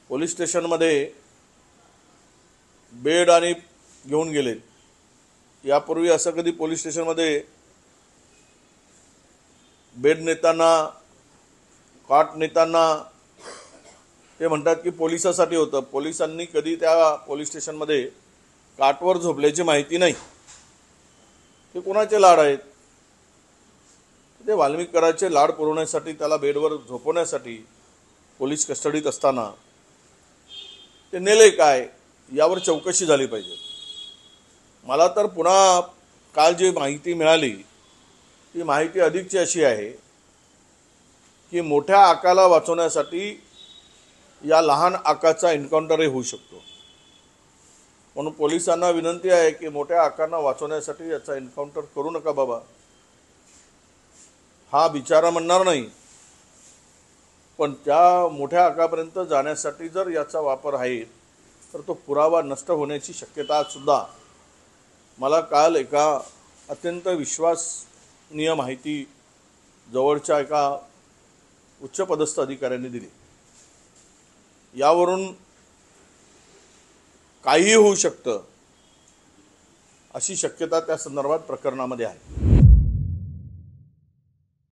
Police स्टेशनमध्ये bed आणि घेऊन गेलेत। यापूर्वी असं कधी पोलीस स्टेशनमध्ये बेड नेताना, कॉट नेताना ते म्हणतात की पोलिसासाठी होतं। पोलिसांनी कधी त्या पोलीस स्टेशनमध्ये काटवर झोपल्याची माहिती नाही। ते कोणाचे लाड आहेत? ते वाल्मिकराचे लाड पुरवण्यासाठी, त्याला बेडवर झोपवण्यासाठी पोलीस कस्टडीत असताना ते नेले काय, यावर चौकशी झाली पाहिजे। मला तर पुन्हा काल जी माहिती मिळाली ती माहिती अधिकची अशी आहे की मोठ्या आकाला वाचवण्यासाठी या लहान आकाचा एन्काउंटरही होऊ शकतो। म्हणून पोलिसांना विनंती आहे की मोठ्या आकांना वाचवण्यासाठी याचा एन्काउंटर करू नका बाबा। हा बिचारा म्हणणार नाही, पण त्या मोठ्या आकापर्यंत जाण्यासाठी जर याचा वापर आहे तर तो पुरावा नष्ट होण्याची शक्यता सुद्धा मला काल एका अत्यंत विश्वसनीय माहिती जवळच्या एका उच्चपदस्थ अधिकाऱ्यांनी दिली। यावरून काहीही होऊ शकतं अशी शक्यता त्या संदर्भात प्रकरणामध्ये आहे।